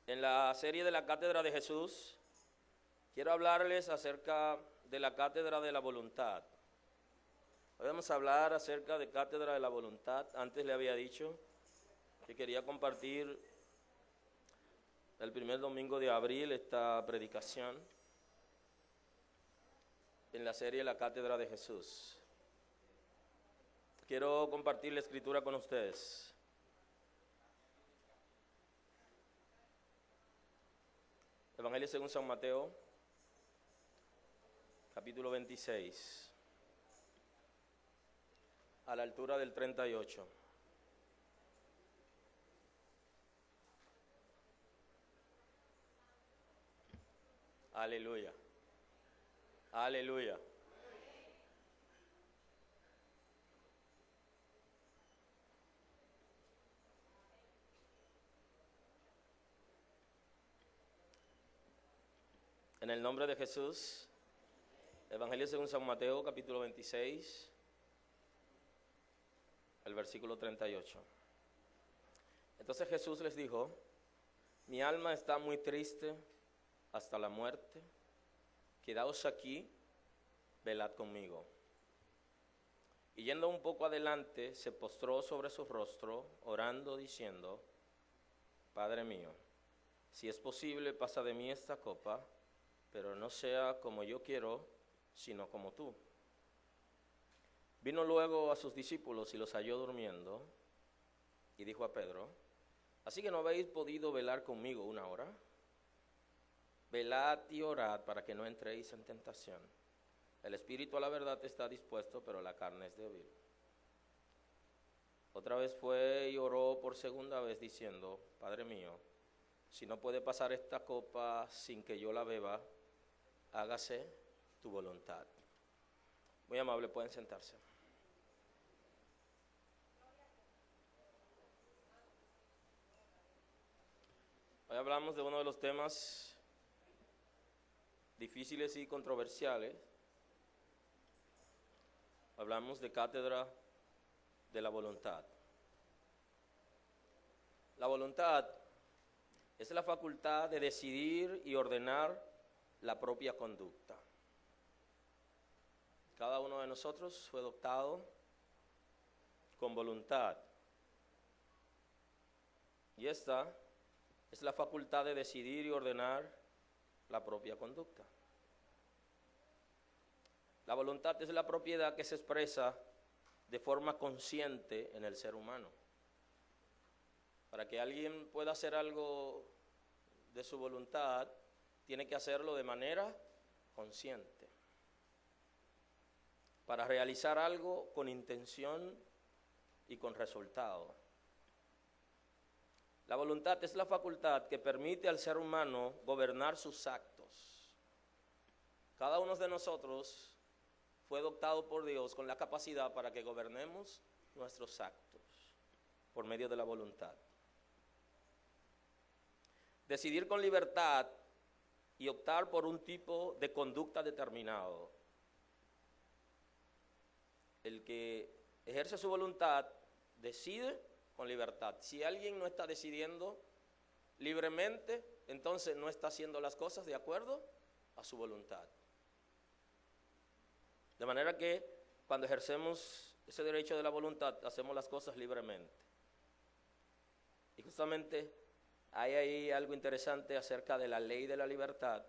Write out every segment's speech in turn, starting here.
En la serie de la Cátedra de Jesús, quiero hablarles acerca de la Cátedra de la Voluntad. Hoy vamos a hablar acerca de Cátedra de la Voluntad. Antes le había dicho que quería compartir el primer domingo de abril esta predicación en la serie La Cátedra de Jesús. Quiero compartir la escritura con ustedes. Evangelio según San Mateo, capítulo 26, a la altura del 38. Aleluya. Aleluya. En el nombre de Jesús, Evangelio según San Mateo, capítulo 26, el versículo 38. Entonces Jesús les dijo: mi alma está muy triste hasta la muerte, quedaos aquí, velad conmigo. Y yendo un poco adelante, se postró sobre su rostro, orando, diciendo: Padre mío, si es posible, pasa de mí esta copa, pero no sea como yo quiero, sino como tú. Vino luego a sus discípulos y los halló durmiendo, y dijo a Pedro: ¿así que no habéis podido velar conmigo una hora? Velad y orad para que no entréis en tentación. El espíritu a la verdad está dispuesto, pero la carne es débil. Otra vez fue y oró por segunda vez, diciendo: Padre mío, si no puede pasar esta copa sin que yo la beba, hágase tu voluntad. Muy amable, pueden sentarse. Hoy hablamos de uno de los temas difíciles y controversiales. Hablamos de cátedra de la voluntad. La voluntad es la facultad de decidir y ordenar la propia conducta. Cada uno de nosotros fue adoptado con voluntad. Y esta es la facultad de decidir y ordenar la propia conducta. La voluntad es la propiedad que se expresa de forma consciente en el ser humano. Para que alguien pueda hacer algo de su voluntad, tiene que hacerlo de manera consciente. Para realizar algo con intención y con resultado. La voluntad es la facultad que permite al ser humano gobernar sus actos. Cada uno de nosotros fue dotado por Dios con la capacidad para que gobernemos nuestros actos por medio de la voluntad. Decidir con libertad y optar por un tipo de conducta determinado. El que ejerce su voluntad decide con libertad. Si alguien no está decidiendo libremente, entonces no está haciendo las cosas de acuerdo a su voluntad. De manera que cuando ejercemos ese derecho de la voluntad, hacemos las cosas libremente. Y justamente hay ahí algo interesante acerca de la ley de la libertad,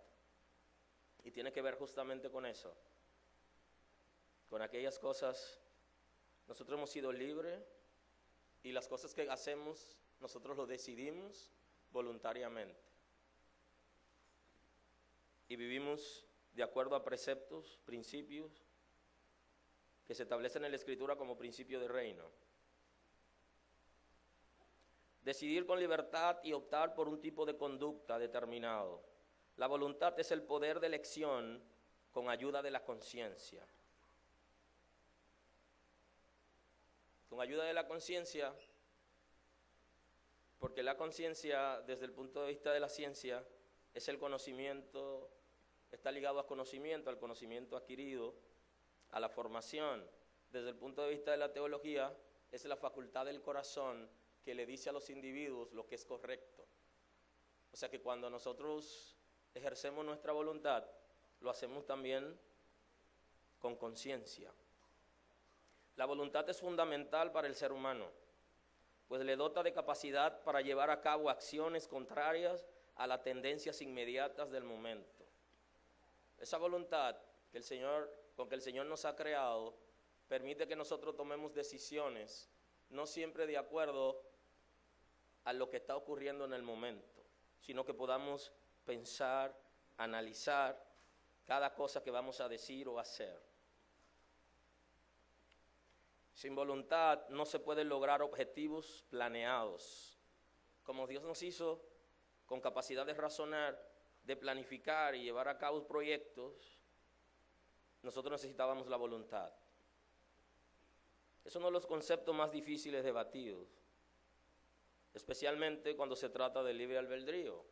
y tiene que ver justamente con eso, con aquellas cosas. Nosotros hemos sido libres y las cosas que hacemos nosotros lo decidimos voluntariamente y vivimos de acuerdo a preceptos, principios que se establecen en la Escritura como principio de reino. Decidir con libertad y optar por un tipo de conducta determinado. La voluntad es el poder de elección con ayuda de la conciencia. Con ayuda de la conciencia, porque la conciencia, desde el punto de vista de la ciencia, es el conocimiento, está ligado a conocimiento, al conocimiento adquirido, a la formación. Desde el punto de vista de la teología, es la facultad del corazón que le dice a los individuos lo que es correcto. O sea que cuando nosotros ejercemos nuestra voluntad, lo hacemos también con conciencia. La voluntad es fundamental para el ser humano, pues le dota de capacidad para llevar a cabo acciones contrarias a las tendencias inmediatas del momento. Esa voluntad con que el Señor nos ha creado permite que nosotros tomemos decisiones, no siempre de acuerdo a lo que está ocurriendo en el momento, sino que podamos pensar, analizar cada cosa que vamos a decir o hacer. Sin voluntad no se pueden lograr objetivos planeados. Como Dios nos hizo con capacidad de razonar, de planificar y llevar a cabo proyectos, nosotros necesitábamos la voluntad. Es uno de los conceptos más difíciles de debatir, especialmente cuando se trata del libre albedrío.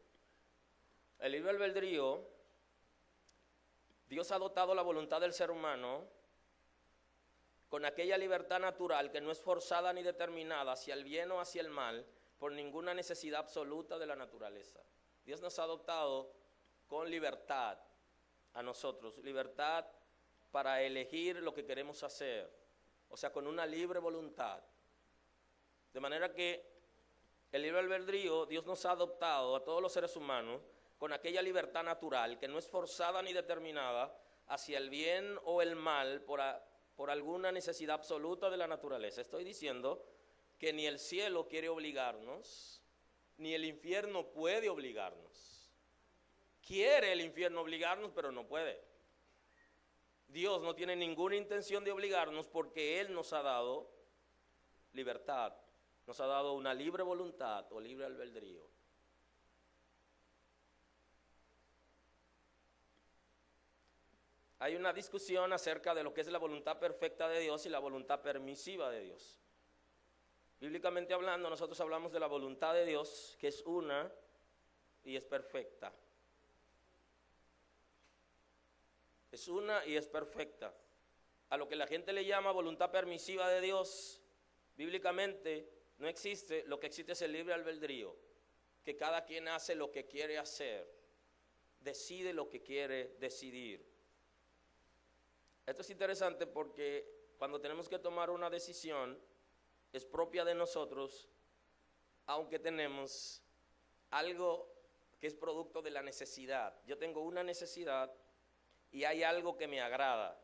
El libre albedrío, Dios ha dotado la voluntad del ser humano con aquella libertad natural que no es forzada ni determinada hacia el bien o hacia el mal por ninguna necesidad absoluta de la naturaleza. Dios nos ha dotado con libertad a nosotros, libertad para elegir lo que queremos hacer, o sea, con una libre voluntad. De manera que el libre albedrío, Dios nos ha adoptado a todos los seres humanos con aquella libertad natural que no es forzada ni determinada hacia el bien o el mal por alguna necesidad absoluta de la naturaleza. Estoy diciendo que ni el cielo quiere obligarnos, ni el infierno puede obligarnos. Quiere el infierno obligarnos, pero no puede. Dios no tiene ninguna intención de obligarnos porque Él nos ha dado libertad, nos ha dado una libre voluntad o libre albedrío. Hay una discusión acerca de lo que es la voluntad perfecta de Dios y la voluntad permisiva de Dios. Bíblicamente hablando, nosotros hablamos de la voluntad de Dios, que es una y es perfecta. Es una y es perfecta. A lo que la gente le llama voluntad permisiva de Dios, bíblicamente no existe. Lo que existe es el libre albedrío, que cada quien hace lo que quiere hacer, decide lo que quiere decidir. Esto es interesante porque cuando tenemos que tomar una decisión, es propia de nosotros, aunque tenemos algo que es producto de la necesidad. Yo tengo una necesidad y hay algo que me agrada,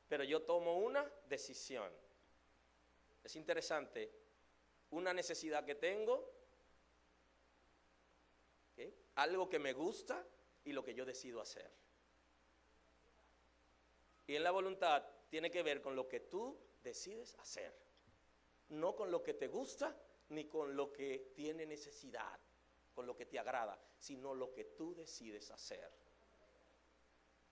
pero yo tomo una decisión. Es interesante, una necesidad que tengo, ¿okay?, algo que me gusta y lo que yo decido hacer. Y en la voluntad tiene que ver con lo que tú decides hacer, no con lo que te gusta ni con lo que tiene necesidad, con lo que te agrada, sino lo que tú decides hacer.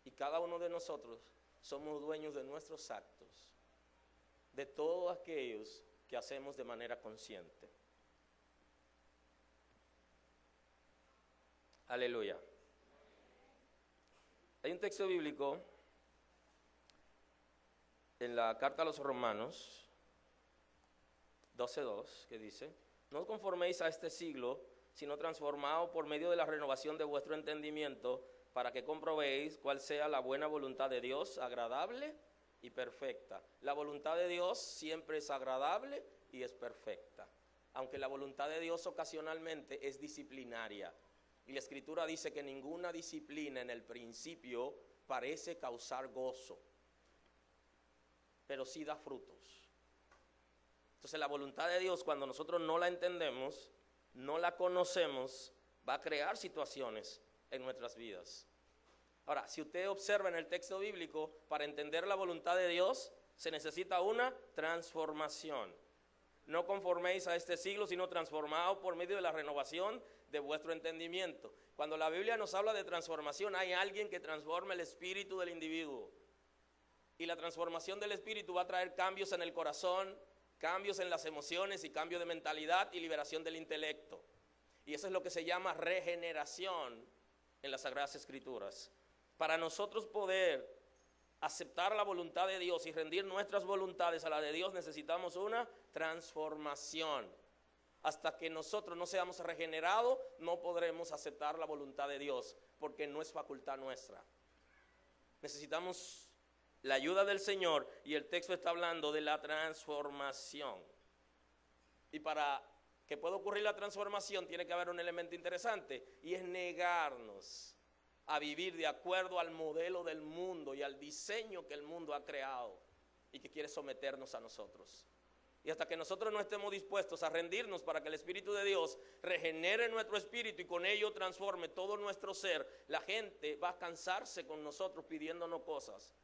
Y cada uno de nosotros somos dueños de nuestros actos, de todos aquellos que hacemos de manera consciente. Aleluya. Hay un texto bíblico en la carta a los Romanos 12:2 que dice: no os conforméis a este siglo, sino transformaos por medio de la renovación de vuestro entendimiento, para que comprobéis cuál sea la buena voluntad de Dios, agradable y perfecta. La voluntad de Dios siempre es agradable y es perfecta, aunque la voluntad de Dios ocasionalmente es disciplinaria. Y la Escritura dice que ninguna disciplina en el principio parece causar gozo, pero sí da frutos. Entonces la voluntad de Dios, cuando nosotros no la entendemos, no la conocemos, va a crear situaciones en nuestras vidas. Ahora, si usted observa en el texto bíblico, para entender la voluntad de Dios se necesita una transformación. No conforméis a este siglo, sino transformaos por medio de la renovación de vuestro entendimiento. Cuando la Biblia nos habla de transformación, hay alguien que transforma el espíritu del individuo. Y la transformación del espíritu va a traer cambios en el corazón, cambios en las emociones y cambio de mentalidad y liberación del intelecto. Y eso es lo que se llama regeneración en las Sagradas Escrituras. Para nosotros poder aceptar la voluntad de Dios y rendir nuestras voluntades a la de Dios, necesitamos una transformación. hasta que nosotros no seamos regenerados, no podremos aceptar la voluntad de Dios, porque no es facultad nuestra. Necesitamos la ayuda del Señor, y el texto está hablando de la transformación. Y para que pueda ocurrir la transformación tiene que haber un elemento interesante, y es negarnos a vivir de acuerdo al modelo del mundo y al diseño que el mundo ha creado y que quiere someternos a nosotros. Y hasta que nosotros no estemos dispuestos a rendirnos para que el Espíritu de Dios regenere nuestro espíritu y con ello transforme todo nuestro ser, la gente va a cansarse con nosotros pidiéndonos cosas.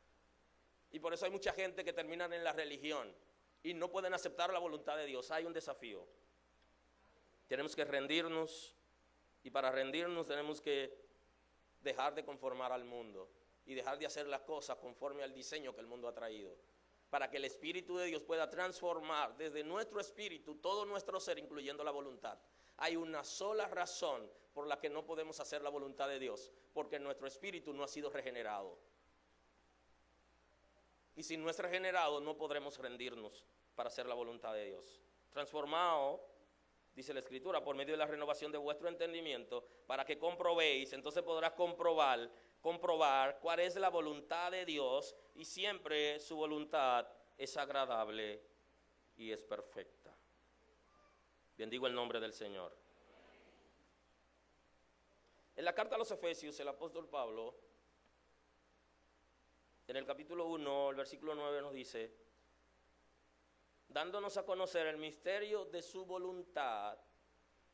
Y por eso hay mucha gente que terminan en la religión y no pueden aceptar la voluntad de Dios. Hay un desafío. Tenemos que rendirnos, y para rendirnos tenemos que dejar de conformar al mundo y dejar de hacer las cosas conforme al diseño que el mundo ha traído, para que el Espíritu de Dios pueda transformar desde nuestro espíritu todo nuestro ser, incluyendo la voluntad. Hay una sola razón por la que no podemos hacer la voluntad de Dios, porque nuestro espíritu no ha sido regenerado. Y si no es regenerado, no podremos rendirnos para hacer la voluntad de Dios. Transformado, dice la Escritura, por medio de la renovación de vuestro entendimiento, para que comprobéis. Entonces podrás comprobar cuál es la voluntad de Dios, y siempre su voluntad es agradable y es perfecta. Bendigo el nombre del Señor. En la carta a los Efesios, el apóstol Pablo, en el capítulo 1, el versículo 9 nos dice: dándonos a conocer el misterio de su voluntad,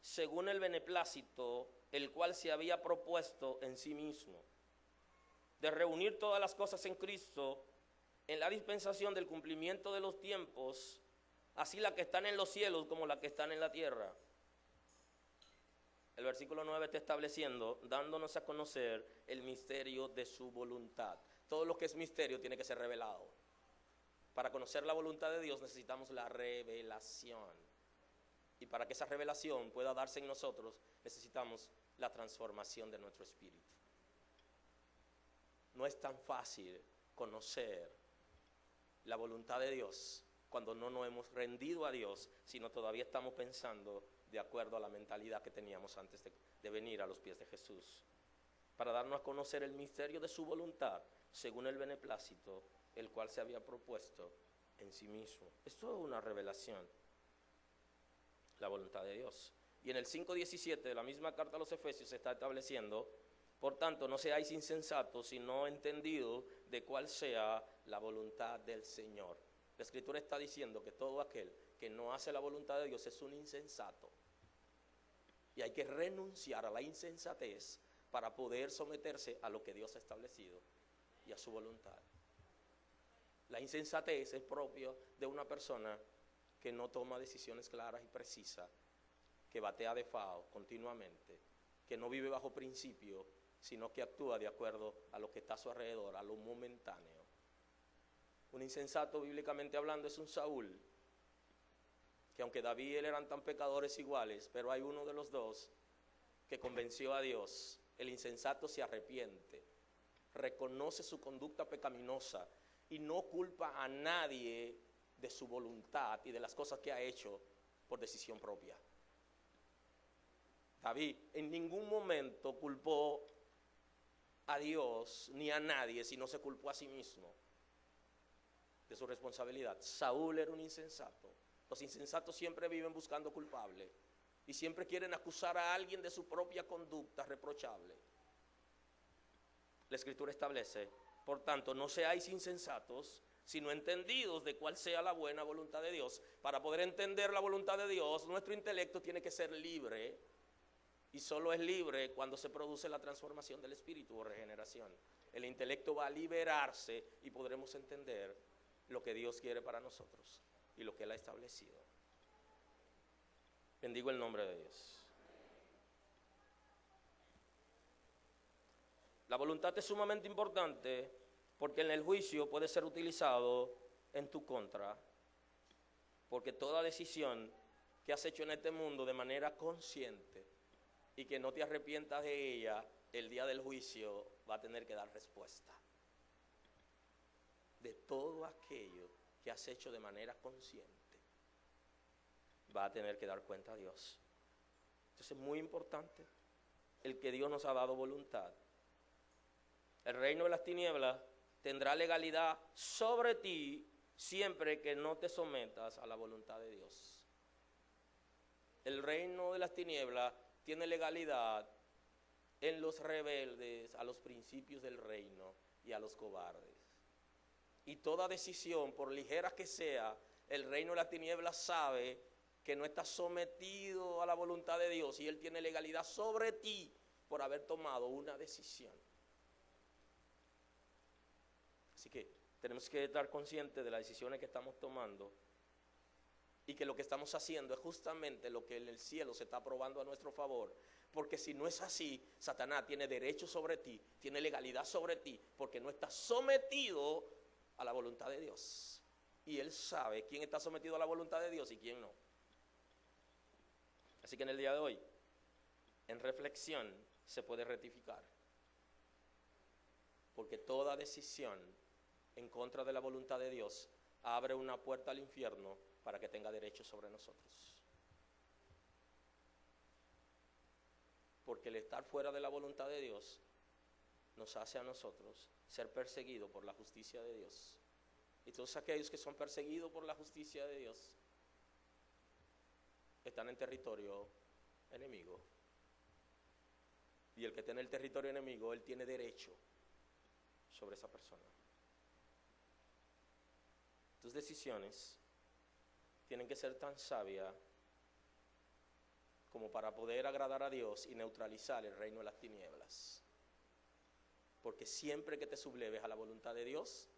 según el beneplácito, el cual se había propuesto en sí mismo, de reunir todas las cosas en Cristo, en la dispensación del cumplimiento de los tiempos, así las que están en los cielos como las que están en la tierra. El versículo 9 está estableciendo, dándonos a conocer el misterio de su voluntad. Todo lo que es misterio tiene que ser revelado. Para conocer la voluntad de Dios necesitamos la revelación. Y para que esa revelación pueda darse en nosotros, necesitamos la transformación de nuestro espíritu. No es tan fácil conocer la voluntad de Dios cuando no nos hemos rendido a Dios, sino todavía estamos pensando de acuerdo a la mentalidad que teníamos antes de venir a los pies de Jesús. Para darnos a conocer el misterio de su voluntad, según el beneplácito, el cual se había propuesto en sí mismo. Esto es una revelación, la voluntad de Dios. Y en el 5:17 de la misma carta a los Efesios se está estableciendo: por tanto, no seáis insensatos, sino entendidos de cuál sea la voluntad del Señor. La Escritura está diciendo que todo aquel que no hace la voluntad de Dios es un insensato. Y hay que renunciar a la insensatez para poder someterse a lo que Dios ha establecido y a su voluntad. La insensatez es propio de una persona que no toma decisiones claras y precisas, que batea de fao continuamente, que no vive bajo principio, sino que actúa de acuerdo a lo que está a su alrededor, a lo momentáneo. Un insensato, bíblicamente hablando, es un Saúl, que aunque David y él eran tan pecadores iguales, pero hay uno de los dos que convenció a Dios. El insensato se arrepiente, reconoce su conducta pecaminosa y no culpa a nadie de su voluntad y de las cosas que ha hecho por decisión propia. David en ningún momento culpó a Dios ni a nadie, sino se culpó a sí mismo de su responsabilidad. Saúl era un insensato. Los insensatos siempre viven buscando culpables y siempre quieren acusar a alguien de su propia conducta reprochable. La Escritura establece: por tanto, no seáis insensatos, sino entendidos de cuál sea la buena voluntad de Dios. Para poder entender la voluntad de Dios, nuestro intelecto tiene que ser libre, y solo es libre cuando se produce la transformación del espíritu o regeneración. El intelecto va a liberarse y podremos entender lo que Dios quiere para nosotros y lo que Él ha establecido. Bendigo el nombre de Dios. La voluntad es sumamente importante porque en el juicio puede ser utilizado en tu contra, porque toda decisión que has hecho en este mundo de manera consciente y que no te arrepientas de ella, el día del juicio va a tener que dar respuesta. De todo aquello que has hecho de manera consciente, va a tener que dar cuenta a Dios. Entonces es muy importante el que Dios nos ha dado voluntad. El reino de las tinieblas tendrá legalidad sobre ti siempre que no te sometas a la voluntad de Dios. El reino de las tinieblas tiene legalidad en los rebeldes a los principios del reino y a los cobardes. Y toda decisión, por ligera que sea, el reino de las tinieblas sabe que no está sometido a la voluntad de Dios y Él tiene legalidad sobre ti por haber tomado una decisión. Así que tenemos que estar conscientes de las decisiones que estamos tomando y que lo que estamos haciendo es justamente lo que en el cielo se está aprobando a nuestro favor. Porque si no es así, Satanás tiene derecho sobre ti, tiene legalidad sobre ti, porque no está sometido a la voluntad de Dios. Y Él sabe quién está sometido a la voluntad de Dios y quién no. Así que en el día de hoy, en reflexión, se puede rectificar. Porque toda decisión en contra de la voluntad de Dios abre una puerta al infierno para que tenga derecho sobre nosotros. Porque el estar fuera de la voluntad de Dios nos hace a nosotros ser perseguidos por la justicia de Dios. Y todos aquellos que son perseguidos por la justicia de Dios están en territorio enemigo. Y el que está en el territorio enemigo, él tiene derecho sobre esa persona. Tus decisiones tienen que ser tan sabias como para poder agradar a Dios y neutralizar el reino de las tinieblas. Porque siempre que te subleves a la voluntad de Dios,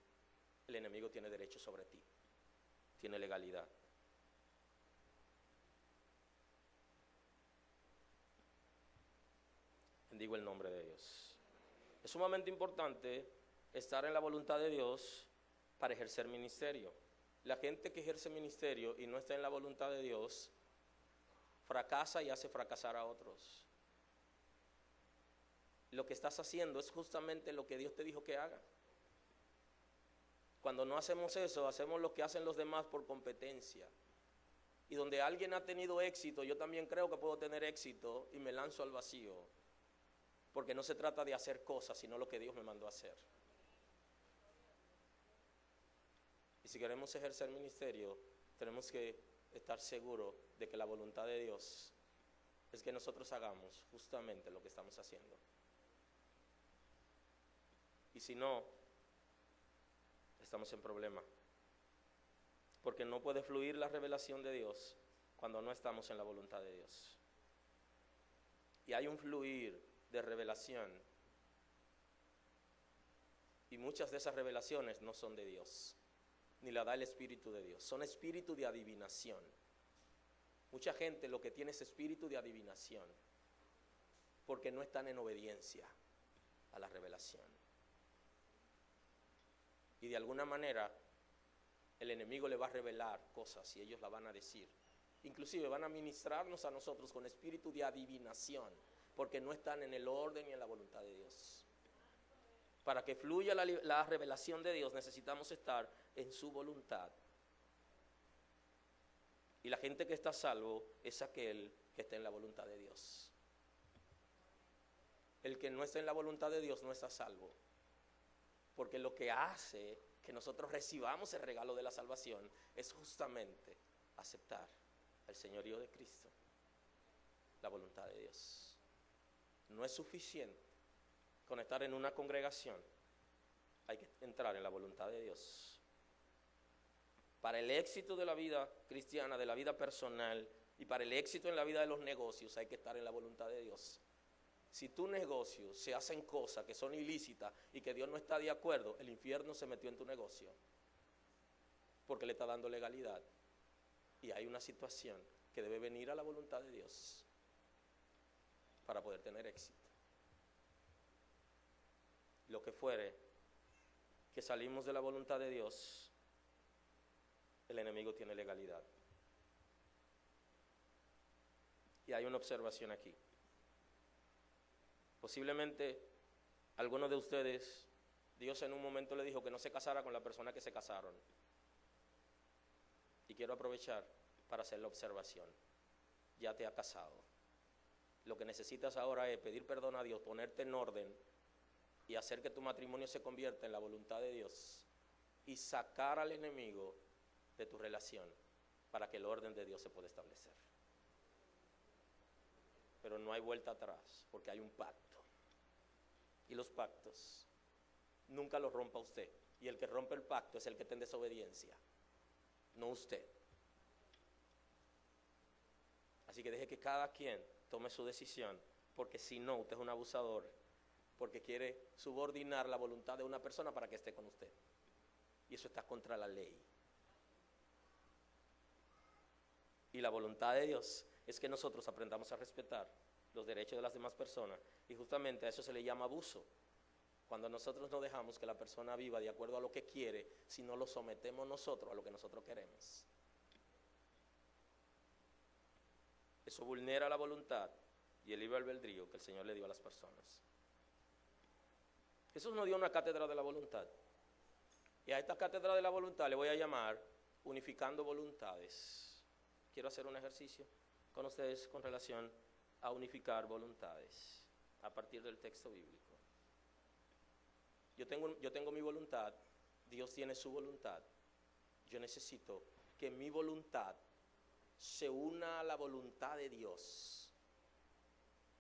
el enemigo tiene derecho sobre ti, tiene legalidad. Bendigo el nombre de Dios. Es sumamente importante estar en la voluntad de Dios para ejercer ministerio. La gente que ejerce ministerio y no está en la voluntad de Dios, fracasa y hace fracasar a otros. Lo que estás haciendo es justamente lo que Dios te dijo que haga. Cuando no hacemos eso, hacemos lo que hacen los demás por competencia. Y donde alguien ha tenido éxito, yo también creo que puedo tener éxito y me lanzo al vacío. Porque no se trata de hacer cosas, sino lo que Dios me mandó a hacer. Y si queremos ejercer ministerio, tenemos que estar seguros de que la voluntad de Dios es que nosotros hagamos justamente lo que estamos haciendo. Y si no, estamos en problema. Porque no puede fluir la revelación de Dios cuando no estamos en la voluntad de Dios. Y hay un fluir de revelación. Y muchas de esas revelaciones no son de Dios, ni la da el Espíritu de Dios. Son espíritu de adivinación. Mucha gente lo que tiene es espíritu de adivinación, porque no están en obediencia a la revelación. Y de alguna manera el enemigo le va a revelar cosas y ellos la van a decir. Inclusive van a ministrarnos a nosotros con espíritu de adivinación, porque no están en el orden y en la voluntad de Dios. Para que fluya la revelación de Dios necesitamos estar en su voluntad. Y la gente que está a salvo es aquel que está en la voluntad de Dios. El que no está en la voluntad de Dios no está a salvo. Porque lo que hace que nosotros recibamos el regalo de la salvación es justamente aceptar el señorío de Cristo, la voluntad de Dios. No es suficiente con estar en una congregación, hay que entrar en la voluntad de Dios. Para el éxito de la vida cristiana, de la vida personal y para el éxito en la vida de los negocios hay que estar en la voluntad de Dios. Si tu negocio se hacen cosas que son ilícitas y que Dios no está de acuerdo, el infierno se metió en tu negocio porque le está dando legalidad. Y hay una situación que debe venir a la voluntad de Dios para poder tener éxito. Lo que fuere que salimos de la voluntad de Dios, el enemigo tiene legalidad. Y hay una observación aquí. Posiblemente algunos de ustedes, Dios en un momento le dijo que no se casara con la persona que se casaron. Y quiero aprovechar para hacer la observación. Ya te ha casado. Lo que necesitas ahora es pedir perdón a Dios, ponerte en orden y hacer que tu matrimonio se convierta en la voluntad de Dios y sacar al enemigo de tu relación para que el orden de Dios se pueda establecer. Pero no hay vuelta atrás porque hay un pacto. Y los pactos nunca los rompa usted. Y el que rompe el pacto es el que está en desobediencia, no usted. Así que deje que cada quien tome su decisión, porque si no, usted es un abusador, porque quiere subordinar la voluntad de una persona para que esté con usted. Y eso está contra la ley. Y la voluntad de Dios es que nosotros aprendamos a respetar los derechos de las demás personas. Y justamente a eso se le llama abuso. Cuando nosotros no dejamos que la persona viva de acuerdo a lo que quiere, sino lo sometemos nosotros a lo que nosotros queremos. Eso vulnera la voluntad y el libre albedrío que el Señor le dio a las personas. Jesús nos dio una cátedra de la voluntad. Y a esta cátedra de la voluntad le voy a llamar unificando voluntades. Quiero hacer un ejercicio con ustedes con relación a unificar voluntades a partir del texto bíblico. Yo tengo mi voluntad, Dios tiene su voluntad. Yo necesito que mi voluntad se una a la voluntad de Dios.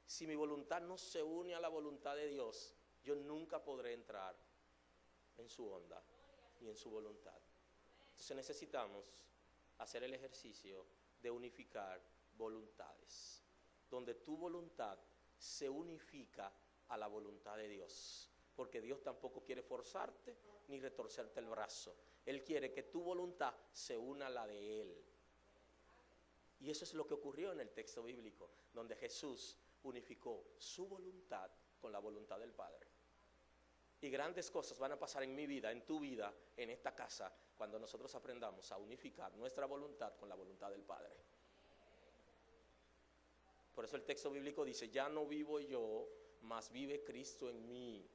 Si mi voluntad no se une a la voluntad de Dios, yo nunca podré entrar en su onda ni en su voluntad. Entonces necesitamos hacer el ejercicio de unificar voluntades, donde tu voluntad se unifica a la voluntad de Dios, porque Dios tampoco quiere forzarte ni retorcerte el brazo. Él quiere que tu voluntad se una a la de Él. Y eso es lo que ocurrió en el texto bíblico, donde Jesús unificó su voluntad con la voluntad del Padre. Y grandes cosas van a pasar en mi vida, en tu vida, en esta casa, cuando nosotros aprendamos a unificar nuestra voluntad con la voluntad del Padre. Por eso el texto bíblico dice, ya no vivo yo, mas vive Cristo en mí.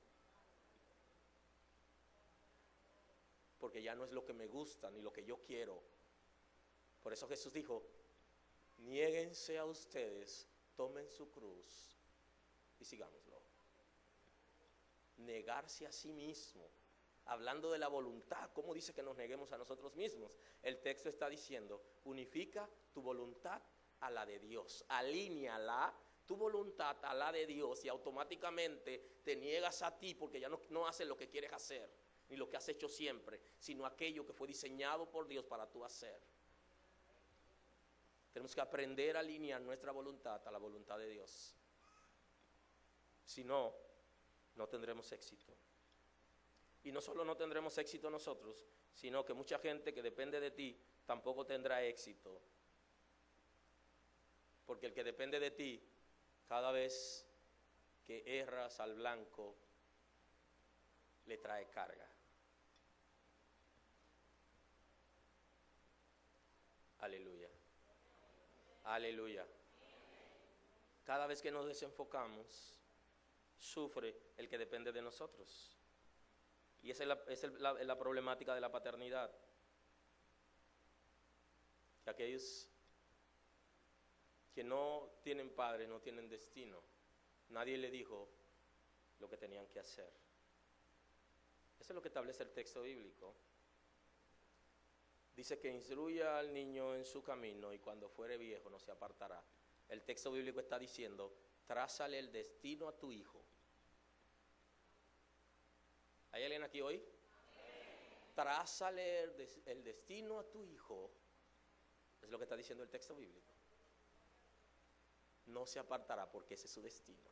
Porque ya no es lo que me gusta ni lo que yo quiero. Por eso Jesús dijo, niéguense a ustedes, tomen su cruz y sigámoslo. Negarse a sí mismo. Hablando de la voluntad, ¿cómo dice que nos neguemos a nosotros mismos? El texto está diciendo, unifica tu voluntad a la de Dios. Alíñala tu voluntad a la de Dios y automáticamente te niegas a ti porque ya no haces lo que quieres hacer, ni lo que has hecho siempre, sino aquello que fue diseñado por Dios para tú hacer. Tenemos que aprender a alinear nuestra voluntad a la voluntad de Dios. Si no, no tendremos éxito. Y no solo no tendremos éxito nosotros, sino que mucha gente que depende de ti tampoco tendrá éxito. Porque el que depende de ti, cada vez que erras al blanco, le trae carga. Aleluya. Aleluya. Cada vez que nos desenfocamos, sufre el que depende de nosotros. Y esa es la problemática de la paternidad. Que aquellos que no tienen padre no tienen destino. Nadie le dijo lo que tenían que hacer. Eso es lo que establece el texto bíblico. Dice que instruya al niño en su camino y cuando fuere viejo no se apartará. El texto bíblico está diciendo, trázale el destino a tu hijo. ¿Hay alguien aquí hoy? Trázale el destino a tu hijo. Es lo que está diciendo el texto bíblico. No se apartará porque ese es su destino.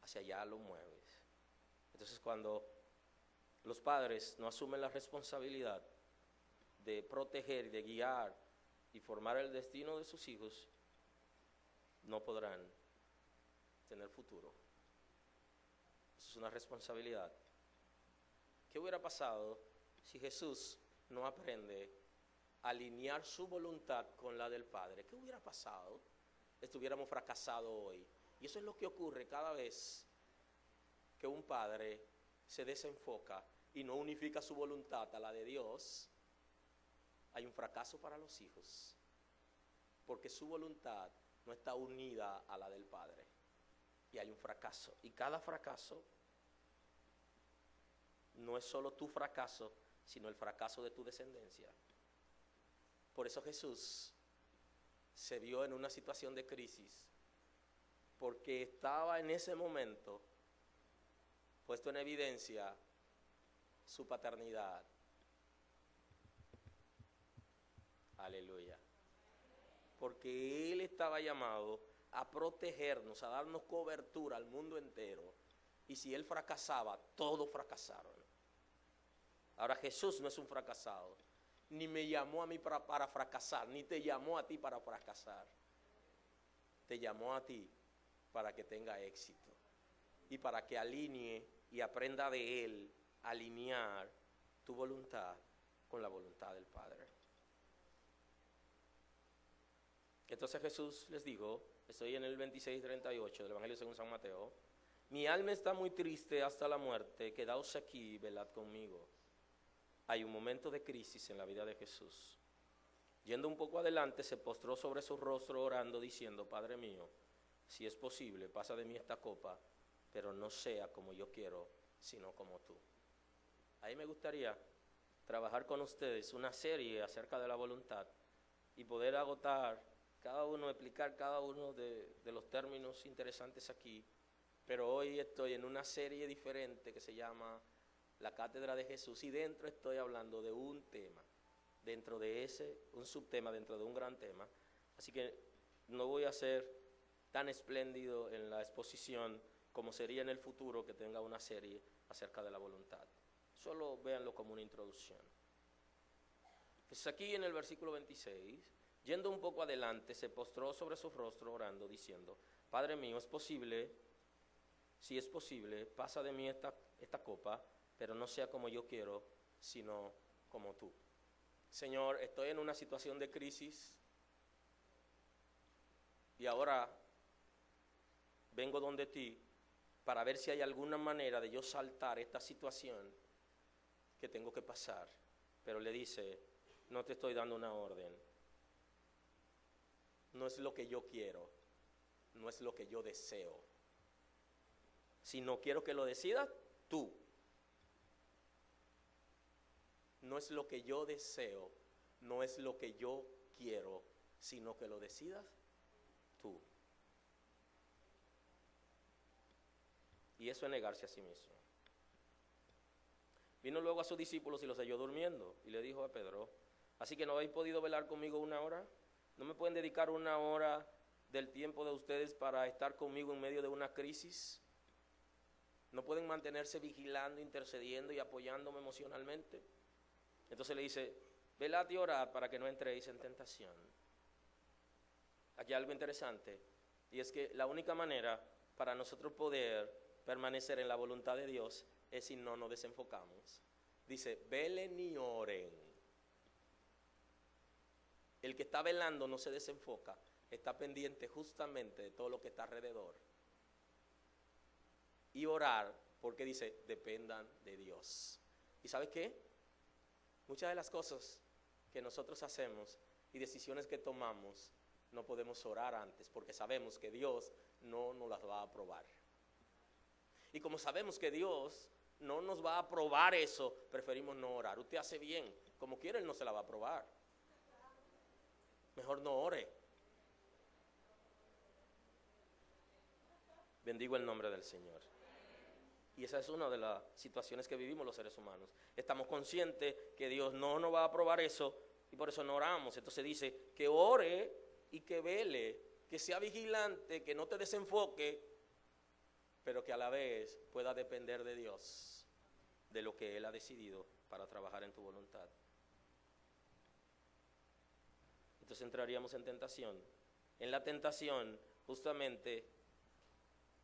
Hacia allá lo mueves. Entonces cuando los padres no asumen la responsabilidad de proteger, de guiar y formar el destino de sus hijos, no podrán tener futuro. Eso es una responsabilidad. ¿Qué hubiera pasado si Jesús no aprende a alinear su voluntad con la del Padre? ¿Qué hubiera pasado? Estuviéramos fracasados hoy. Y eso es lo que ocurre cada vez que un padre se desenfoca y no unifica su voluntad a la de Dios. hay un fracaso para los hijos, porque su voluntad no está unida a la del Padre. Y hay un fracaso. Y cada fracaso no es solo tu fracaso, sino el fracaso de tu descendencia. Por eso Jesús se vio en una situación de crisis, porque estaba en ese momento puesto en evidencia su paternidad. Aleluya. Porque Él estaba llamado a protegernos, a darnos cobertura al mundo entero. Y si Él fracasaba, todos fracasaron. Ahora Jesús no es un fracasado, ni me llamó a mí para fracasar, ni te llamó a ti para fracasar. Te llamó a ti para que tenga éxito y para que alinee y aprenda de Él a alinear tu voluntad con la voluntad del Padre. Entonces Jesús les dijo, estoy en el 26:38 del Evangelio según San Mateo: mi alma está muy triste hasta la muerte, quedaos aquí y velad conmigo. Hay un momento de crisis en la vida de Jesús. Yendo un poco adelante, se postró sobre su rostro orando, diciendo: Padre mío, si es posible, pasa de mí esta copa, pero no sea como yo quiero, sino como tú. Ahí me gustaría trabajar con ustedes una serie acerca de la voluntad y poder agotar cada uno, explicar cada uno de los términos interesantes aquí. Pero hoy estoy en una serie diferente que se llama La Cátedra de Jesús, y dentro estoy hablando de un tema, dentro de ese, un subtema dentro de un gran tema. Así que no voy a ser tan espléndido en la exposición como sería en el futuro que tenga una serie acerca de la voluntad. Solo véanlo como una introducción. Pues aquí en el versículo 26, yendo un poco adelante, se postró sobre su rostro orando, diciendo: Padre mío, es posible, si es posible, pasa de mí esta copa, pero no sea como yo quiero, sino como tú. Señor, estoy en una situación de crisis y ahora vengo donde ti para ver si hay alguna manera de yo saltar esta situación que tengo que pasar. Pero le dice: no te estoy dando una orden, no es lo que yo quiero, no es lo que yo deseo, sino quiero que lo decidas tú. No es lo que yo deseo, no es lo que yo quiero, sino que lo decidas tú. Y eso es negarse a sí mismo. Vino luego a sus discípulos y los halló durmiendo, y le dijo a Pedro: ¿así que no habéis podido velar conmigo una hora? ¿No me pueden dedicar una hora del tiempo de ustedes para estar conmigo en medio de una crisis? ¿No pueden mantenerse vigilando, intercediendo y apoyándome emocionalmente? Entonces le dice: velad y orad para que no entréis en tentación. Aquí hay algo interesante, y es que la única manera para nosotros poder permanecer en la voluntad de Dios es si no nos desenfocamos. Dice: velen y oren. El que está velando no se desenfoca, está pendiente justamente de todo lo que está alrededor. Y orar, porque dice: dependan de Dios. ¿Y sabes qué? Muchas de las cosas que nosotros hacemos y decisiones que tomamos, no podemos orar antes, porque sabemos que Dios no nos las va a aprobar. Y como sabemos que Dios no nos va a aprobar eso, preferimos no orar. Usted hace bien, como quiera Él no se la va a aprobar. Mejor no ore. Bendigo el nombre del Señor. Y esa es una de las situaciones que vivimos los seres humanos. Estamos conscientes que Dios no nos va a aprobar eso y por eso no oramos. Entonces dice que ore y que vele, que sea vigilante, que no te desenfoque, pero que a la vez pueda depender de Dios, de lo que Él ha decidido para trabajar en tu voluntad. Entonces entraríamos en tentación. En la tentación, justamente,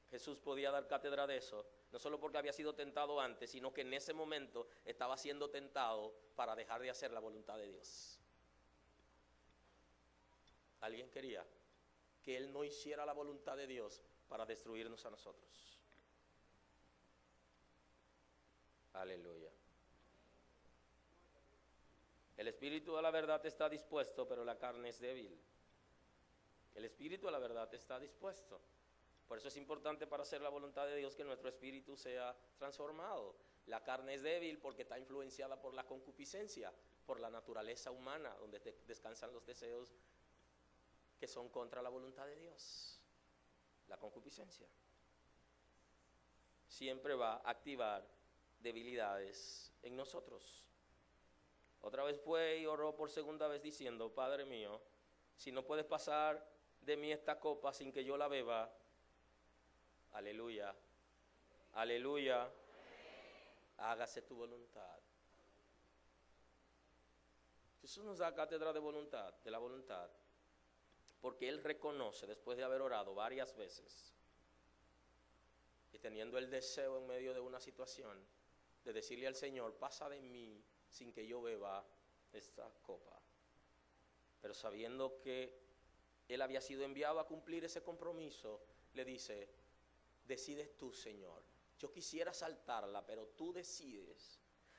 Jesús podía dar cátedra de eso, no solo porque había sido tentado antes, sino que en ese momento estaba siendo tentado para dejar de hacer la voluntad de Dios. ¿Alguien quería que Él no hiciera la voluntad de Dios para destruirnos a nosotros? Aleluya. El espíritu de la verdad está dispuesto, pero la carne es débil. El espíritu de la verdad está dispuesto. Por eso es importante para hacer la voluntad de Dios que nuestro espíritu sea transformado. La carne es débil porque está influenciada por la concupiscencia, por la naturaleza humana, donde descansan los deseos que son contra la voluntad de Dios. La concupiscencia siempre va a activar debilidades en nosotros. Otra vez fue y oró por segunda vez diciendo: Padre mío, si no puedes pasar de mí esta copa sin que yo la beba, aleluya, aleluya, hágase tu voluntad. Jesús nos da cátedra de voluntad, de la voluntad, porque Él reconoce, después de haber orado varias veces, y teniendo el deseo en medio de una situación, de decirle al Señor: pasa de mí sin que yo beba esta copa. Pero sabiendo que Él había sido enviado a cumplir ese compromiso, le dice: decides tú, Señor. Yo quisiera saltarla, pero tú decides.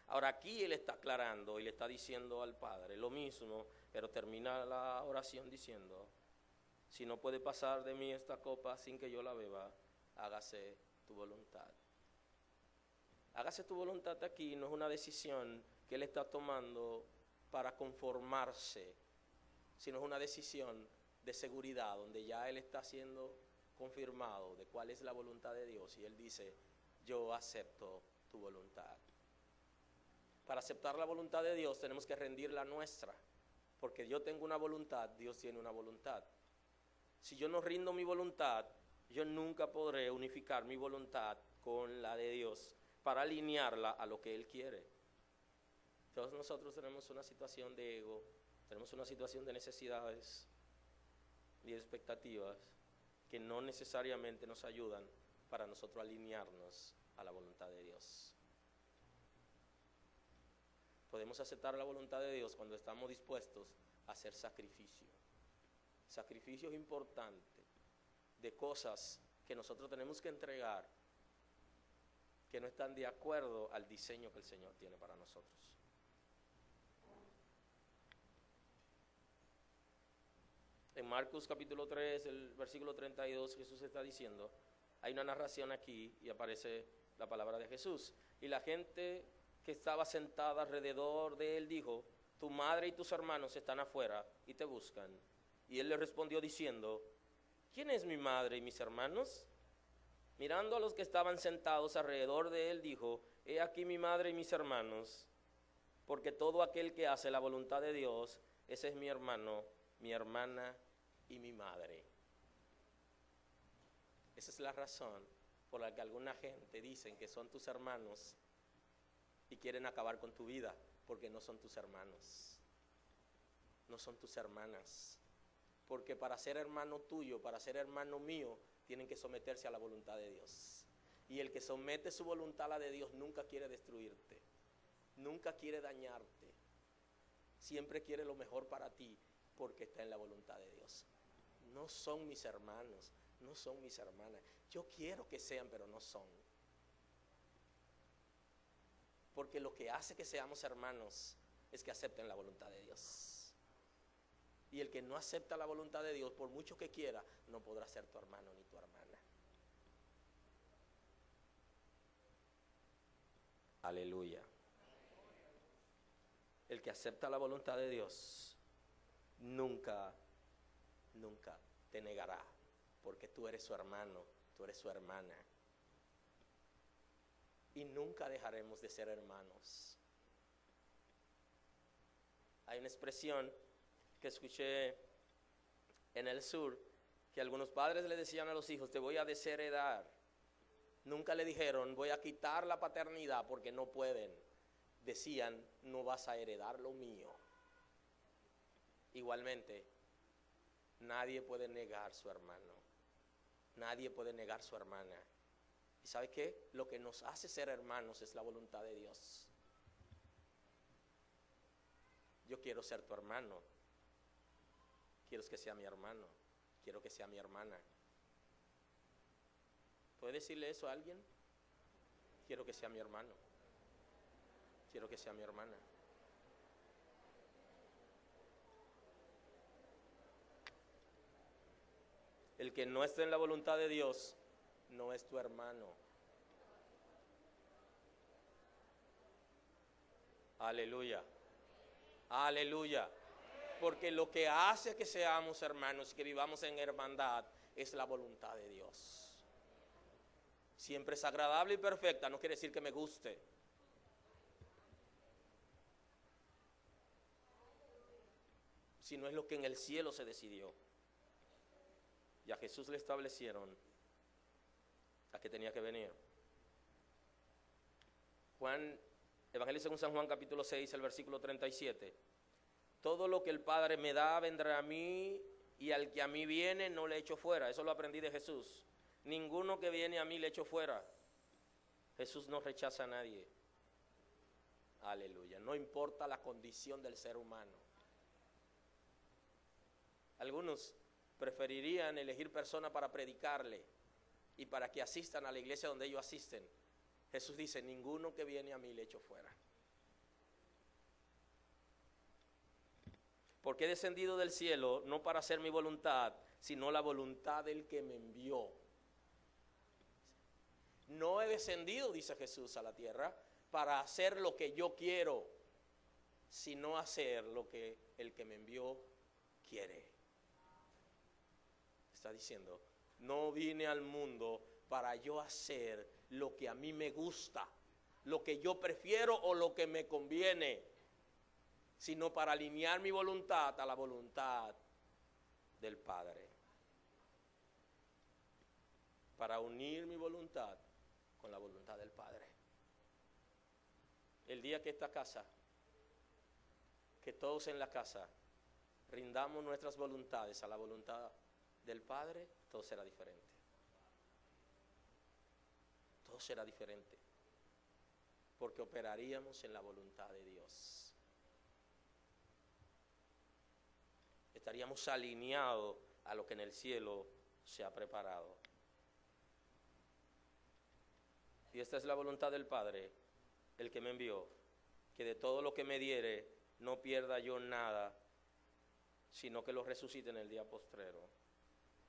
Ahora aquí Él está aclarando y le está diciendo al Padre lo mismo, pero termina la oración diciendo: si no puede pasar de mí esta copa sin que yo la beba, hágase tu voluntad. Hágase tu voluntad aquí no es una decisión que Él está tomando para conformarse, sino es una decisión de seguridad, donde ya Él está siendo confirmado de cuál es la voluntad de Dios, y Él dice: yo acepto tu voluntad. Para aceptar la voluntad de Dios tenemos que rendir la nuestra, porque yo tengo una voluntad, Dios tiene una voluntad. Si yo no rindo mi voluntad, yo nunca podré unificar mi voluntad con la de Dios para alinearla a lo que Él quiere. Todos nosotros tenemos una situación de ego, tenemos una situación de necesidades y de expectativas que no necesariamente nos ayudan para nosotros alinearnos a la voluntad de Dios. Podemos aceptar la voluntad de Dios cuando estamos dispuestos a hacer sacrificios importantes de cosas que nosotros tenemos que entregar, que no están de acuerdo al diseño que el Señor tiene para nosotros. En Marcos capítulo 3, el versículo 32, Jesús está diciendo, hay una narración aquí y aparece la palabra de Jesús. Y la gente que estaba sentada alrededor de él dijo: tu madre y tus hermanos están afuera y te buscan. Y él le respondió diciendo: ¿quién es mi madre y mis hermanos? Mirando a los que estaban sentados alrededor de él, dijo: he aquí mi madre y mis hermanos, porque todo aquel que hace la voluntad de Dios, ese es mi hermano, mi hermana y mi madre. Esa es la razón por la que alguna gente dicen que son tus hermanos y quieren acabar con tu vida, porque no son tus hermanos, no son tus hermanas. Porque para ser hermano tuyo, para ser hermano mío, tienen que someterse a la voluntad de Dios. Y el que somete su voluntad a la de Dios nunca quiere destruirte, nunca quiere dañarte, siempre quiere lo mejor para ti, porque está en la voluntad de Dios. No son mis hermanos, no son mis hermanas. Yo quiero que sean, pero no son. Porque lo que hace que seamos hermanos es que acepten la voluntad de Dios. Y el que no acepta la voluntad de Dios, por mucho que quiera, no podrá ser tu hermano ni tu hermana. Aleluya. El que acepta la voluntad de Dios nunca te negará, porque tú eres su hermano, tú eres su hermana. Y nunca dejaremos de ser hermanos. Hay una expresión que escuché en el sur, que algunos padres le decían a los hijos: te voy a desheredar. Nunca le dijeron: voy a quitar la paternidad, porque no pueden. Decían: no vas a heredar lo mío. Igualmente, nadie puede negar su hermano, nadie puede negar su hermana. ¿Y sabe qué? Lo que nos hace ser hermanos es la voluntad de Dios. Yo quiero ser tu hermano, quiero que sea mi hermano, quiero que sea mi hermana. ¿Puede decirle eso a alguien? Quiero que sea mi hermano, quiero que sea mi hermana. El que no esté en la voluntad de Dios no es tu hermano. Aleluya. Aleluya. Porque lo que hace que seamos hermanos y que vivamos en hermandad es la voluntad de Dios. Siempre es agradable y perfecta, no quiere decir que me guste. Sino es lo que en el cielo se decidió. Y a Jesús le establecieron a que tenía que venir. Evangelio según San Juan capítulo 6, el versículo 37. Todo lo que el Padre me da vendrá a mí, y al que a mí viene no le echo fuera. Eso lo aprendí de Jesús. Ninguno que viene a mí le echo fuera. Jesús no rechaza a nadie. Aleluya. No importa la condición del ser humano. Algunos preferirían elegir personas para predicarle y para que asistan a la iglesia donde ellos asisten. Jesús dice, ninguno que viene a mí le echo fuera. Porque he descendido del cielo no para hacer mi voluntad, sino la voluntad del que me envió. No he descendido, dice Jesús, a la tierra para hacer lo que yo quiero, sino hacer lo que el que me envió quiere. Está diciendo, no vine al mundo para yo hacer lo que a mí me gusta, lo que yo prefiero o lo que me conviene, sino para alinear mi voluntad a la voluntad del Padre. Para unir mi voluntad con la voluntad del Padre. El día que esta casa, que todos en la casa, rindamos nuestras voluntades a la voluntad del Padre, todo será diferente. Todo será diferente. Porque operaríamos en la voluntad de Dios. Estaríamos alineados a lo que en el cielo se ha preparado. Y esta es la voluntad del Padre, el que me envió, que de todo lo que me diere no pierda yo nada, sino que lo resucite en el día postrero.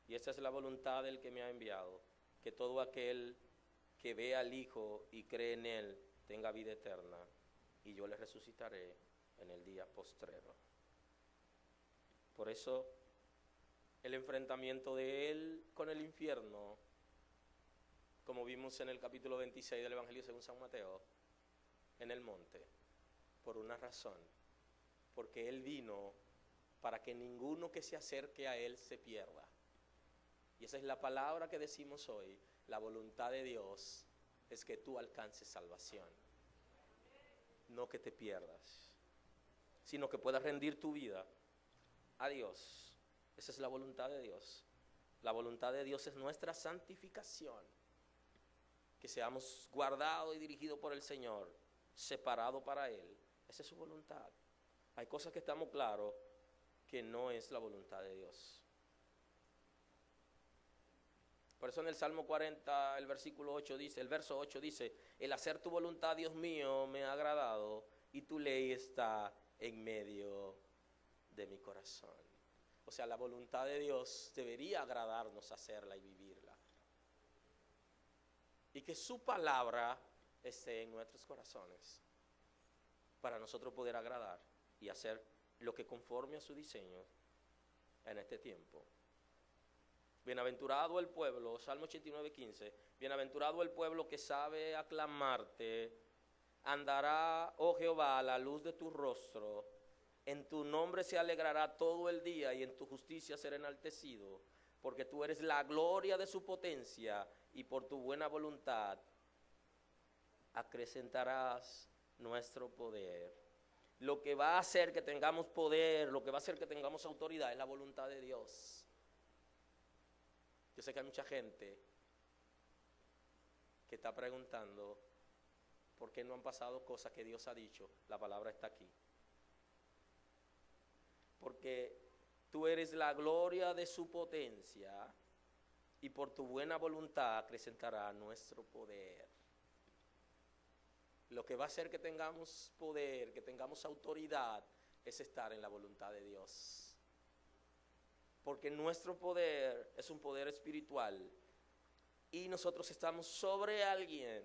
Y esta es la voluntad del que me ha enviado, que todo aquel que vea al Hijo y cree en Él tenga vida eterna, y yo le resucitaré en el día postrero. Por eso, el enfrentamiento de Él con el infierno, como vimos en el capítulo 26 del Evangelio según San Mateo, en el monte, por una razón, porque Él vino para que ninguno que se acerque a Él se pierda. Y esa es la palabra que decimos hoy. La voluntad de Dios es que tú alcances salvación, no que te pierdas, sino que puedas rendir tu vida a Dios. Esa es la voluntad de Dios. La voluntad de Dios es nuestra santificación, que seamos guardados y dirigidos por el Señor, separados para Él. Esa es su voluntad. Hay cosas que estamos claros que no es la voluntad de Dios. Por eso en el Salmo 40, el versículo 8 dice, el verso 8 dice, el hacer tu voluntad, Dios mío, me ha agradado, y tu ley está en medio de mi corazón. O sea, la voluntad de Dios debería agradarnos hacerla y vivirla. Y que su palabra esté en nuestros corazones para nosotros poder agradar y hacer lo que conforme a su diseño en este tiempo. Bienaventurado el pueblo, Salmo 89:15, bienaventurado el pueblo que sabe aclamarte, andará, oh Jehová, a la luz de tu rostro, en tu nombre se alegrará todo el día y en tu justicia será enaltecido, porque tú eres la gloria de su potencia y por tu buena voluntad acrecentarás nuestro poder. Lo que va a hacer que tengamos poder, lo que va a hacer que tengamos autoridad es la voluntad de Dios. Yo sé que hay mucha gente que está preguntando por qué no han pasado cosas que Dios ha dicho. La palabra está aquí. Porque tú eres la gloria de su potencia y por tu buena voluntad acrecentará nuestro poder. Lo que va a hacer que tengamos poder, que tengamos autoridad, es estar en la voluntad de Dios. porque nuestro poder es un poder espiritual y nosotros estamos sobre alguien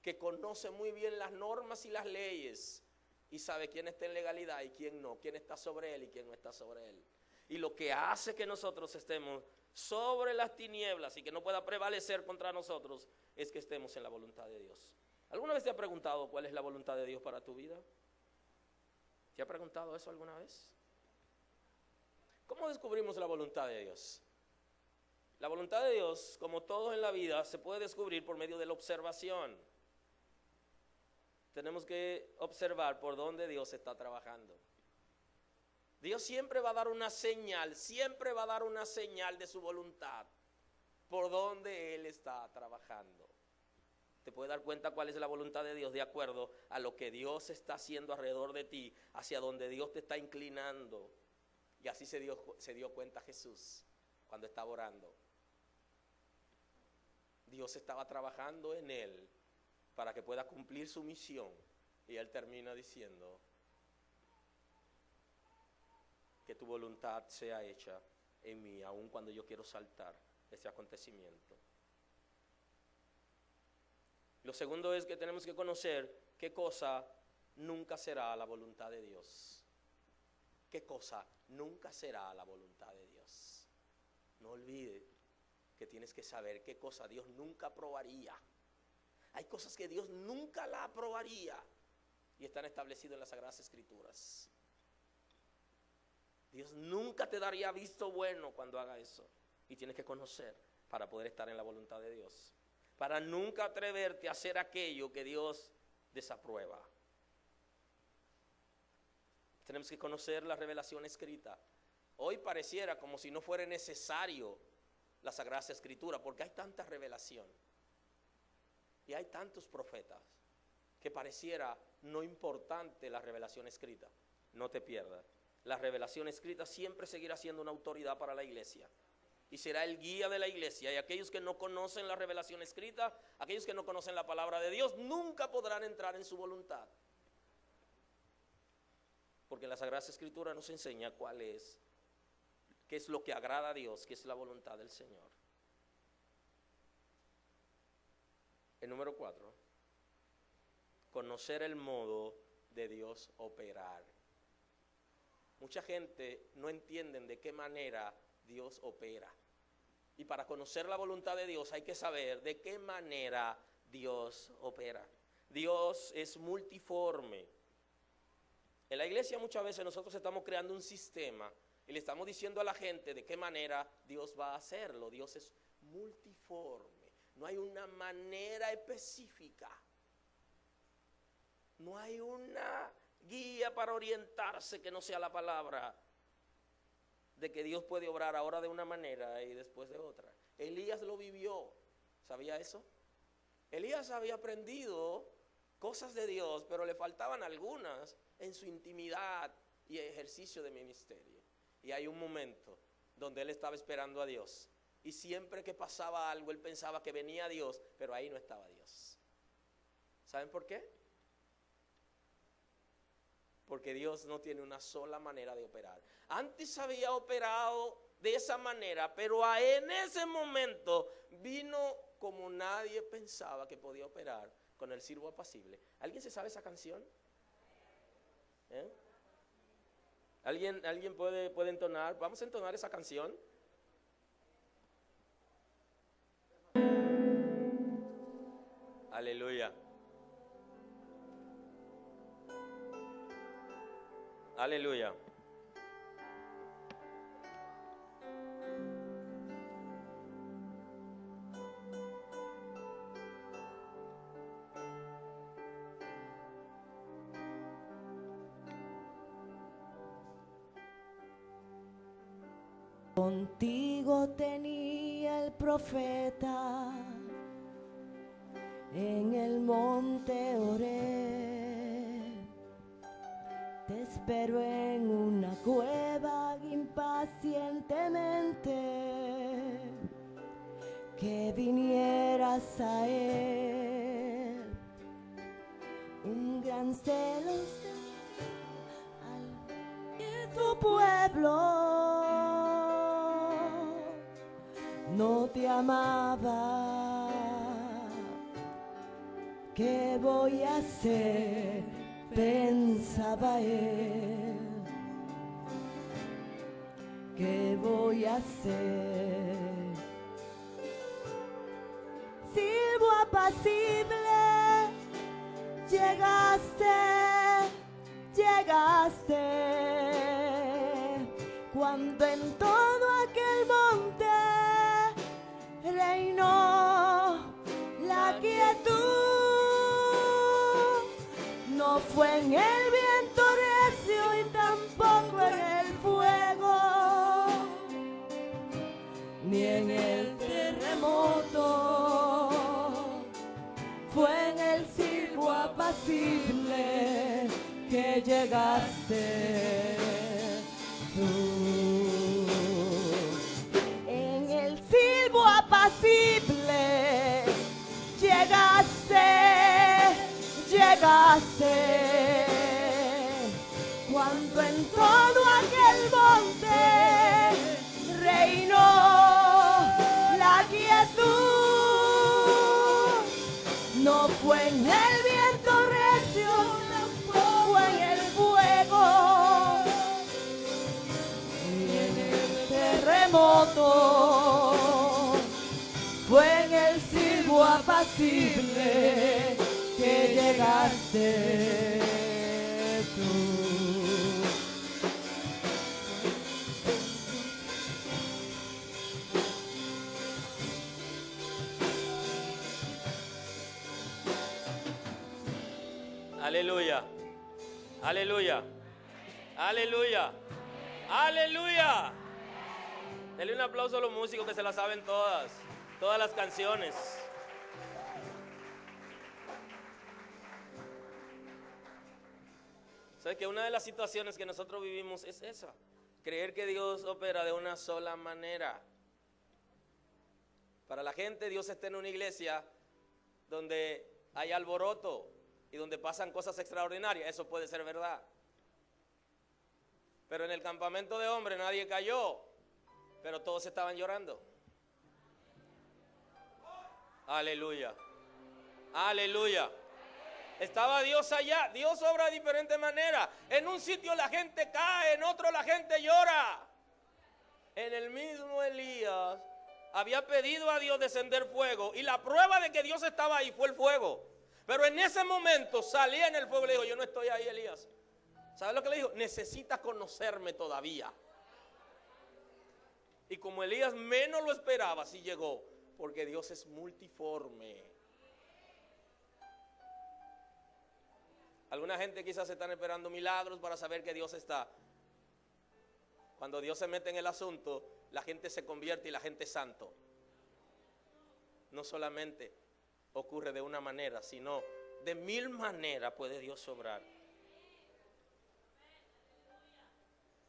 que conoce muy bien las normas y las leyes y sabe quién está en legalidad y quién no, quién está sobre él y quién no está sobre él. Y lo que hace que nosotros estemos sobre las tinieblas y que no pueda prevalecer contra nosotros es que estemos en la voluntad de Dios. ¿Alguna vez te ha preguntado cuál es la voluntad de Dios para tu vida? ¿Te ha preguntado eso alguna vez? ¿Cómo descubrimos la voluntad de Dios? La voluntad de Dios, como todo en la vida, se puede descubrir por medio de la observación. Tenemos que observar por dónde Dios está trabajando. Dios siempre va a dar una señal, siempre va a dar una señal de su voluntad por donde Él está trabajando. Te puedes dar cuenta cuál es la voluntad de Dios de acuerdo a lo que Dios está haciendo alrededor de ti, hacia donde Dios te está inclinando. Y así se dio cuenta Jesús cuando estaba orando. Dios estaba trabajando en Él para que pueda cumplir su misión. Y Él termina diciendo: que tu voluntad sea hecha en mí, aun cuando yo quiero saltar ese acontecimiento. Lo segundo es que tenemos que conocer qué cosa nunca será la voluntad de Dios. ¿Qué cosa nunca será la voluntad de Dios? No olvide que tienes que saber qué cosa Dios nunca aprobaría. Hay cosas que Dios nunca la aprobaría y están establecidas en las Sagradas Escrituras. Dios nunca te daría visto bueno cuando haga eso. Y tienes que conocer para poder estar en la voluntad de Dios. Para nunca atreverte a hacer aquello que Dios desaprueba. Tenemos que conocer la revelación escrita. Hoy pareciera como si no fuera necesario la Sagrada Escritura, porque hay tanta revelación. Y hay tantos profetas que pareciera no importante la revelación escrita. No te pierdas. La revelación escrita siempre seguirá siendo una autoridad para la iglesia y será el guía de la iglesia. Y aquellos que no conocen la revelación escrita, aquellos que no conocen la palabra de Dios, nunca podrán entrar en su voluntad, porque la Sagrada Escritura nos enseña qué es lo que agrada a Dios, qué es la voluntad del Señor. El número 4, conocer el modo de Dios operar. Mucha gente no entiende de qué manera Dios opera. Y para conocer la voluntad de Dios hay que saber de qué manera Dios opera. Dios es multiforme. En la iglesia muchas veces nosotros estamos creando un sistema y le estamos diciendo a la gente de qué manera Dios va a hacerlo. Dios es multiforme. No hay una manera específica. No hay una guía para orientarse que no sea la palabra de que Dios puede obrar ahora de una manera y después de otra. Elías lo vivió, ¿sabía eso? Elías había aprendido cosas de Dios, pero le faltaban algunas en su intimidad y ejercicio de ministerio. Y hay un momento donde él estaba esperando a Dios y siempre que pasaba algo él pensaba que venía Dios, pero ahí no estaba Dios. ¿Saben por qué? Porque Dios no tiene una sola manera de operar. Antes había operado de esa manera, pero en ese momento vino como nadie pensaba que podía operar, con el siervo apacible. ¿Alguien se sabe esa canción? ¿Alguien puede entonar? Vamos a entonar esa canción. Aleluya. Aleluya. Contigo tenía el profeta en el monte Oreb. Te espero en una cueva impacientemente, que vinieras a él. Un gran celo al de tu pueblo. no te amaba. ¿Qué voy a hacer? Pensaba él. ¿Qué voy a hacer? Silbo apacible, llegaste, llegaste, cuando en todo aquel monte reinó la quietud. No fue en el viento recio y tampoco en el fuego, ni en el terremoto. Fue en el silbo apacible que llegaste tú. En el silbo apacible llegaste, llegaste, cuando en todo aquel monte reinó la quietud. No fue en el viento recio, tampoco en el fuego, ni en el terremoto. Fue en el silbo apacible que llegaste tú. Aleluya, aleluya, aleluya, aleluya. Denle un aplauso a los músicos que se las saben todas las canciones. ¿Sabes que una de las situaciones que nosotros vivimos es esa? Creer que Dios opera de una sola manera. Para la gente, Dios está en una iglesia donde hay alboroto y donde pasan cosas extraordinarias. Eso puede ser verdad. Pero en el campamento de hombres nadie cayó, pero todos estaban llorando. Aleluya, aleluya. Estaba Dios allá. Dios obra de diferentes maneras. En un sitio la gente cae, en otro la gente llora. En el mismo Elías había pedido a Dios descender fuego, y la prueba de que Dios estaba ahí fue el fuego. Pero en ese momento salía en el fuego y le dijo: yo no estoy ahí, Elías. ¿Sabes lo que le dijo? Necesitas conocerme todavía. Y como Elías menos lo esperaba, así llegó, porque Dios es multiforme. Alguna gente quizás están esperando milagros para saber que Dios está. Cuando Dios se mete en el asunto, la gente se convierte y la gente es santo. No solamente ocurre de una manera, sino de 1000 maneras puede Dios obrar.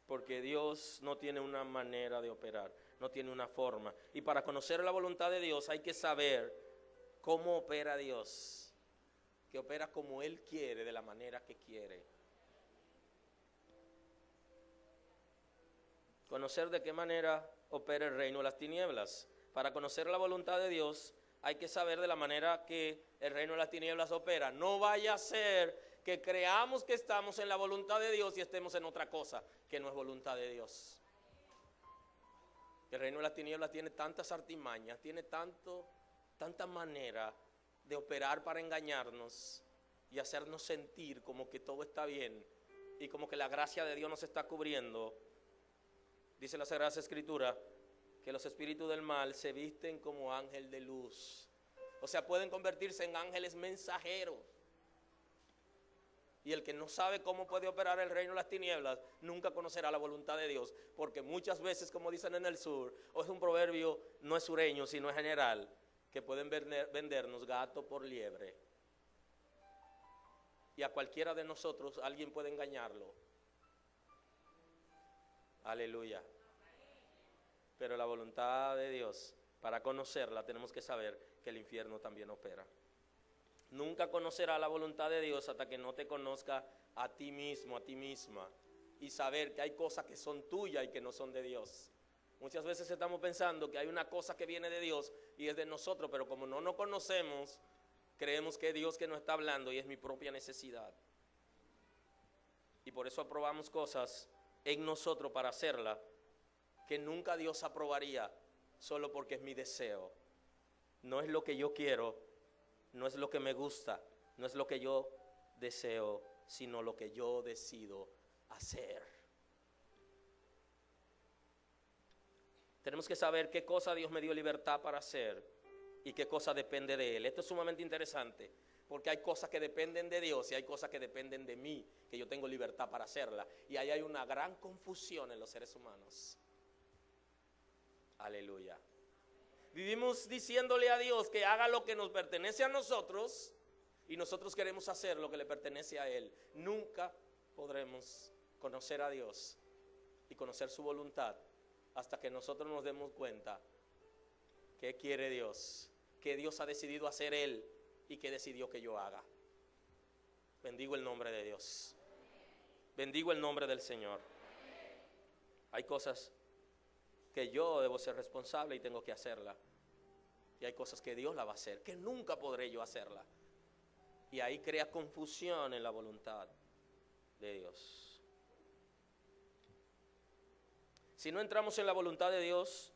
Porque Dios no tiene una manera de operar, no tiene una forma. Y para conocer la voluntad de Dios hay que saber cómo opera Dios. Que opera como Él quiere, de la manera que quiere. Conocer de qué manera opera el reino de las tinieblas. Para conocer la voluntad de Dios hay que saber de la manera que el reino de las tinieblas opera. No vaya a ser que creamos que estamos en la voluntad de Dios y estemos en otra cosa que no es voluntad de Dios. El reino de las tinieblas tiene tantas artimañas, tiene tanta manera de operar para engañarnos y hacernos sentir como que todo está bien y como que la gracia de Dios nos está cubriendo. Dice la Sagrada Escritura que los espíritus del mal se visten como ángel de luz. O sea, pueden convertirse en ángeles mensajeros. Y el que no sabe cómo puede operar el reino de las tinieblas nunca conocerá la voluntad de Dios, porque muchas veces, como dicen en el sur, o es un proverbio, no es sureño sino es general, que pueden vendernos gato por liebre. Y a cualquiera de nosotros alguien puede engañarlo. Aleluya. Pero la voluntad de Dios, para conocerla tenemos que saber que el infierno también opera. Nunca conocerá la voluntad de Dios hasta que no te conozca a ti mismo, a ti misma, y saber que hay cosas que son tuyas y que no son de Dios. Muchas veces estamos pensando que hay una cosa que viene de Dios y es de nosotros, pero como no nos conocemos, creemos que es Dios que nos está hablando y es mi propia necesidad. Y por eso aprobamos cosas en nosotros para hacerla que nunca Dios aprobaría solo porque es mi deseo. No es lo que yo quiero, no es lo que me gusta, no es lo que yo deseo, sino lo que yo decido hacer. Tenemos que saber qué cosa Dios me dio libertad para hacer y qué cosa depende de Él. Esto es sumamente interesante, porque hay cosas que dependen de Dios y hay cosas que dependen de mí, que yo tengo libertad para hacerla. Y ahí hay una gran confusión en los seres humanos. Aleluya. Vivimos diciéndole a Dios que haga lo que nos pertenece a nosotros y nosotros queremos hacer lo que le pertenece a Él. Nunca podremos conocer a Dios y conocer su voluntad hasta que nosotros nos demos cuenta qué quiere Dios, qué Dios ha decidido hacer Él y qué decidió que yo haga. Bendigo el nombre de Dios. Bendigo el nombre del Señor. Hay cosas que yo debo ser responsable y tengo que hacerla. Y hay cosas que Dios la va a hacer, que nunca podré yo hacerla. Y ahí crea confusión en la voluntad de Dios. Si no entramos en la voluntad de Dios,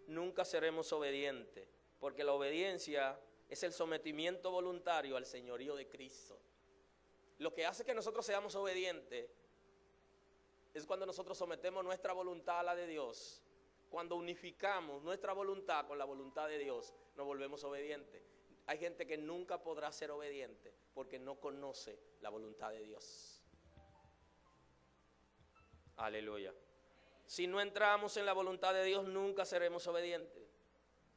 nunca seremos obedientes, porque la obediencia es el sometimiento voluntario al señorío de Cristo. Lo que hace que nosotros seamos obedientes es cuando nosotros sometemos nuestra voluntad a la de Dios. Cuando unificamos nuestra voluntad con la voluntad de Dios, nos volvemos obedientes. Hay gente que nunca podrá ser obediente porque no conoce la voluntad de Dios. Aleluya. Si no entramos en la voluntad de Dios, nunca seremos obedientes,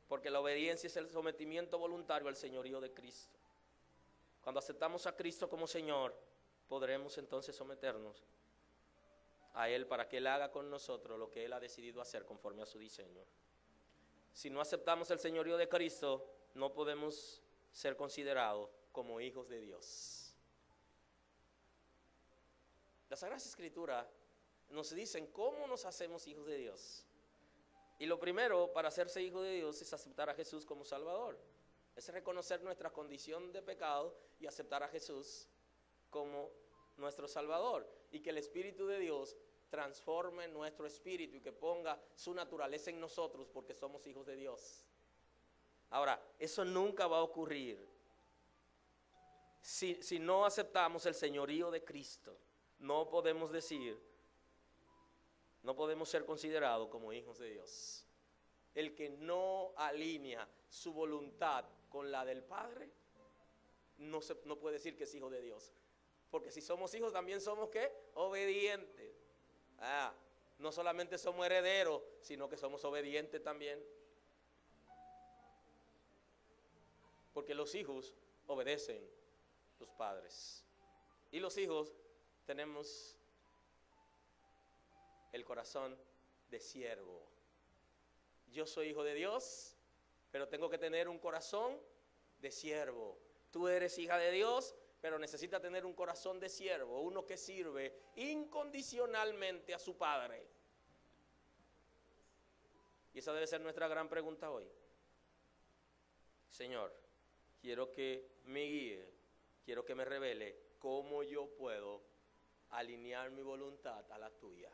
porque la obediencia es el sometimiento voluntario al señorío de Cristo. Cuando aceptamos a Cristo como Señor, podremos entonces someternos a Él para que Él haga con nosotros lo que Él ha decidido hacer conforme a su diseño. Si no aceptamos el señorío de Cristo, no podemos ser considerados como hijos de Dios. La Sagrada Escritura nos dicen cómo nos hacemos hijos de Dios. Y lo primero para hacerse hijo de Dios es aceptar a Jesús como Salvador. Es reconocer nuestra condición de pecado y aceptar a Jesús como nuestro Salvador. Y que el Espíritu de Dios transforme nuestro espíritu y que ponga su naturaleza en nosotros porque somos hijos de Dios. Ahora, eso nunca va a ocurrir si no aceptamos el señorío de Cristo. No podemos ser considerados como hijos de Dios. El que no alinea su voluntad con la del Padre, no puede decir que es hijo de Dios. Porque si somos hijos, también somos ¿qué? Obedientes. No solamente somos herederos, sino que somos obedientes también. Porque los hijos obedecen a los padres. Y los hijos tenemos el corazón de siervo. Yo soy hijo de Dios, pero tengo que tener un corazón de siervo. Tú eres hija de Dios, pero necesita tener un corazón de siervo, uno que sirve incondicionalmente a su Padre. Y esa debe ser nuestra gran pregunta hoy. Señor, quiero que me guíe, quiero que me revele cómo yo puedo alinear mi voluntad a la tuya.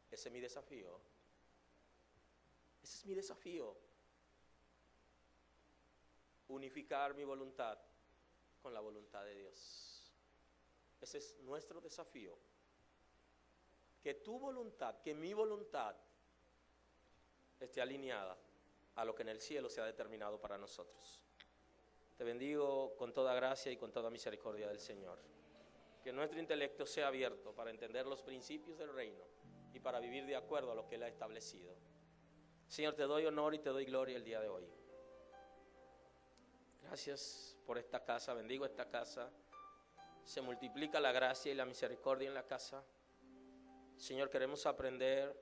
Ese es mi desafío. Ese es mi desafío. Unificar mi voluntad con la voluntad de Dios. Ese es nuestro desafío. Que tu voluntad, que mi voluntad esté alineada a lo que en el cielo se ha determinado para nosotros. Te bendigo con toda gracia y con toda misericordia del Señor. Que nuestro intelecto sea abierto para entender los principios del reino y para vivir de acuerdo a lo que Él ha establecido. Señor, te doy honor y te doy gloria el día de hoy. Gracias por esta casa, bendigo esta casa. Se multiplica la gracia y la misericordia en la casa. Señor, queremos aprender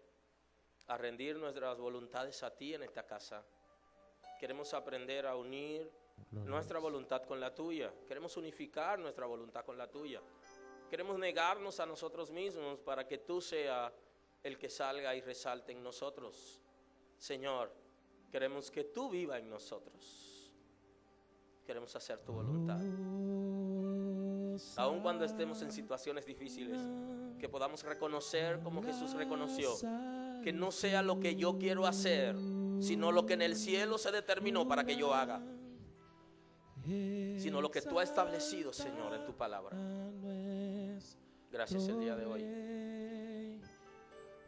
a rendir nuestras voluntades a ti en esta casa. Queremos aprender a unir nuestra voluntad con la tuya. Queremos unificar nuestra voluntad con la tuya. Queremos negarnos a nosotros mismos para que tú seas el que salga y resalte en nosotros. Señor, queremos que tú vivas en nosotros. Queremos hacer tu voluntad. Aun cuando estemos en situaciones difíciles, que podamos reconocer como Jesús reconoció, que no sea lo que yo quiero hacer, sino lo que en el cielo se determinó para que yo haga, sino lo que tú has establecido, Señor, en tu palabra. Gracias el día de hoy.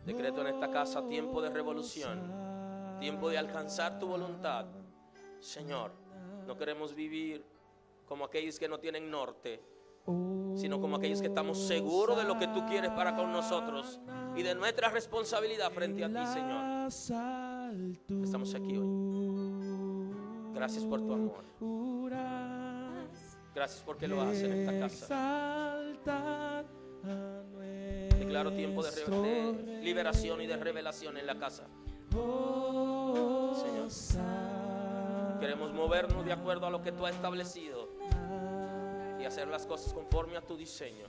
Decreto en esta casa tiempo de revolución, tiempo de alcanzar tu voluntad. Señor, no queremos vivir como aquellos que no tienen norte, sino como aquellos que estamos seguros de lo que tú quieres para con nosotros y de nuestra responsabilidad frente a ti, Señor. Estamos aquí hoy. Gracias por tu amor. Gracias porque lo haces en esta casa. Declaro tiempo de liberación y de revelación en la casa. Señor, queremos movernos de acuerdo a lo que tú has establecido y hacer las cosas conforme a tu diseño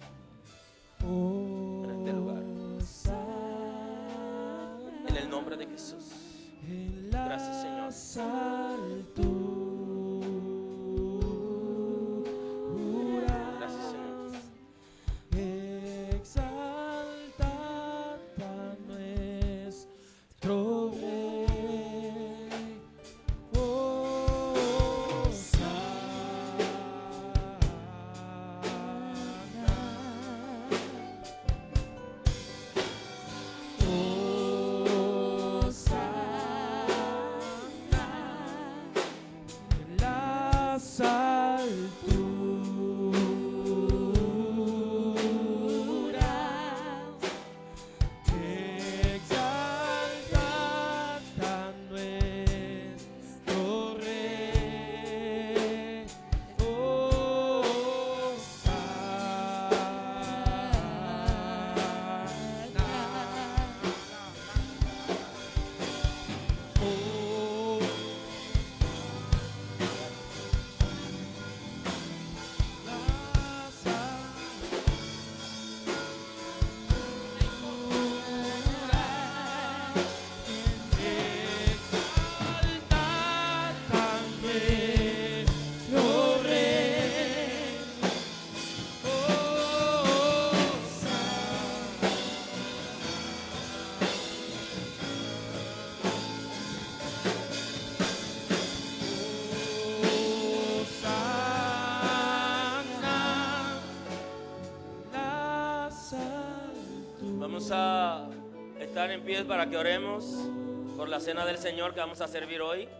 en este lugar. En el nombre de Jesús. Gracias, Señor. Gracias, Señor. Exaltad a nuestro Rey. Vamos a estar en pie para que oremos por la cena del Señor que vamos a servir hoy.